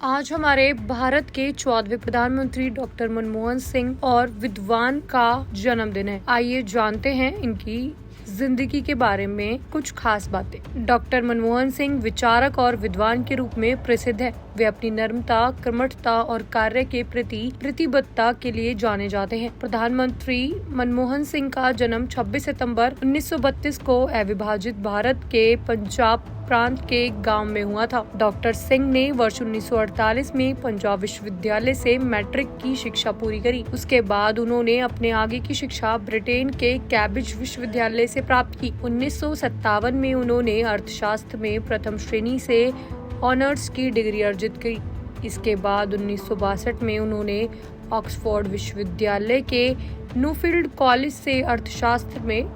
आज हमारे भारत के 14वें प्रधानमंत्री डॉक्टर मनमोहन सिंह और विद्वान का जन्मदिन है। आइए जानते हैं इनकी जिंदगी के बारे में कुछ खास बातें। डॉक्टर मनमोहन सिंह विचारक और विद्वान के रूप में प्रसिद्ध है। वे अपनी नर्मता, कर्मठता और कार्य के प्रति प्रतिबद्धता के लिए जाने जाते हैं। प्रधानमंत्री मनमोहन सिंह का जन्म 26 सितंबर 1932 को अविभाजित भारत के पंजाब प्रांत के एक गांव में हुआ था। डॉक्टर सिंह ने वर्ष 1948 में पंजाब विश्वविद्यालय से मैट्रिक की शिक्षा पूरी करी। उसके बाद उन्होंने अपने आगे की शिक्षा ब्रिटेन के कैम्ब्रिज विश्वविद्यालय से प्राप्त की। 1957 में उन्होंने अर्थशास्त्र में प्रथम श्रेणी से ऑनर्स की डिग्री अर्जित की। इसके बाद 1962 में उन्होंने ऑक्सफोर्ड विश्वविद्यालय के न्यूफील्ड कॉलेज से अर्थशास्त्र में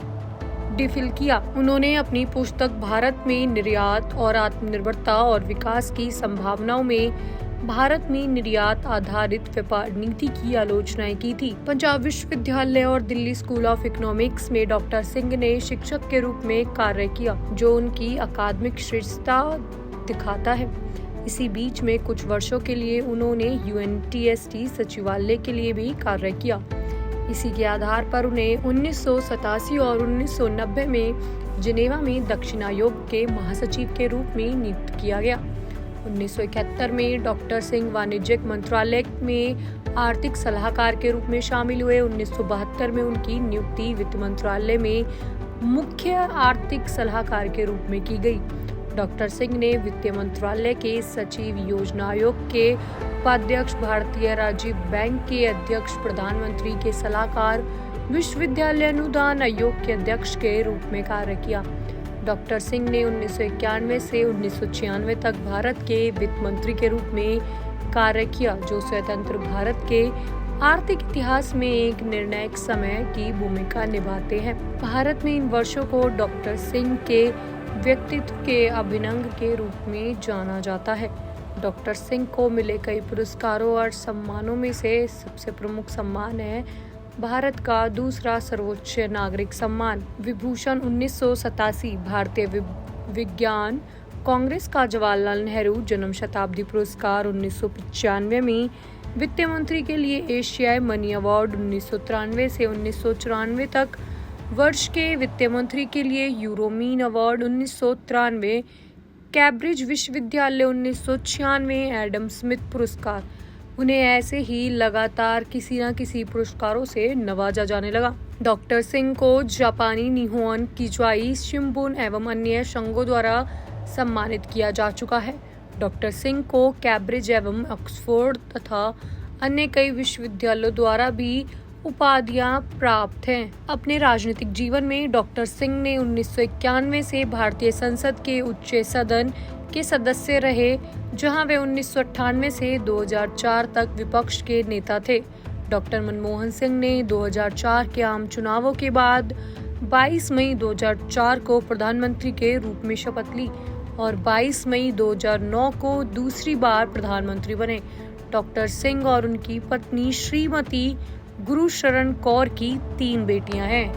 डिफिल किया। उन्होंने अपनी पुस्तक भारत में निर्यात और आत्मनिर्भरता और विकास की संभावनाओं में भारत में निर्यात आधारित व्यापार नीति की आलोचनाएं की थी। पंजाब विश्वविद्यालय और दिल्ली स्कूल ऑफ इकोनॉमिक्स में डॉक्टर सिंह ने शिक्षक के रूप में कार्य किया, जो उनकी अकादमिक श्रेष्ठता दिखाता है। इसी बीच में कुछ वर्षों के लिए उन्होंने UNTST सचिवालय के लिए भी कार्य किया। इसी के आधार पर उन्हें 1987 और 1990 में जिनेवा में दक्षिण आयोग के महासचिव के रूप में नियुक्त किया गया। 1971 में डॉक्टर सिंह वाणिज्यिक मंत्रालय में आर्थिक सलाहकार के रूप में शामिल हुए। 1972 में उनकी नियुक्ति वित्त मंत्रालय में मुख्य आर्थिक सलाहकार के रूप में की गई। डॉक्टर सिंह ने वित्त मंत्रालय के सचिव, योजना आयोग के उपाध्यक्ष, भारतीय राज्य बैंक के अध्यक्ष, प्रधानमंत्री के सलाहकार, विश्वविद्यालय अनुदान आयोग के अध्यक्ष के रूप में कार्य किया। डॉक्टर सिंह ने 1991 से 1996 तक भारत के वित्त मंत्री के रूप में कार्य किया, जो स्वतंत्र भारत के आर्थिक इतिहास में एक निर्णायक समय की भूमिका निभाते हैं। भारत में इन वर्षों को डॉक्टर सिंह के व्यक्तित्व के अभिनव के रूप में जाना जाता है। डॉक्टर सिंह को मिले कई पुरस्कारों और सम्मानों में से सबसे प्रमुख सम्मान है भारत का दूसरा सर्वोच्च नागरिक सम्मान विभूषण 1987, भारतीय विज्ञान कांग्रेस का जवाहरलाल नेहरू जन्म शताब्दी पुरस्कार 1995 में, वित्त मंत्री के लिए एशियाई मनी अवार्ड 1993 से 1994 तक, वर्ष के वित्त मंत्री के लिए यूरोमीन अवार्ड 1993, कैम्ब्रिज विश्वविद्यालय 1996, एडम स्मिथ पुरस्कार। उन्हें ऐसे ही लगातार किसी न किसी पुरस्कारों से नवाजा जाने लगा। डॉक्टर सिंह को जापानी निहोन किच्वाई शिंबुन एवं अन्य संघों द्वारा सम्मानित किया जा चुका है। डॉक्टर सिंह को कैम्ब्रिज एवं ऑक्सफोर्ड तथा अन्य कई विश्वविद्यालयों द्वारा भी उपाधियां प्राप्त हैं। अपने राजनीतिक जीवन में डॉक्टर सिंह ने 1991 से भारतीय संसद के उच्च सदन के सदस्य रहे, जहां वे 1998 से 2004 तक विपक्ष के नेता थे। डॉक्टर मनमोहन सिंह ने 2004 के आम चुनावों के बाद 22 मई 2004 को प्रधानमंत्री के रूप में शपथ ली और 22 मई 2009 को दूसरी बार प्रधानमंत्री बने। डॉक्टर सिंह और उनकी पत्नी श्रीमती गुरुशरण कौर की 3 बेटियां हैं।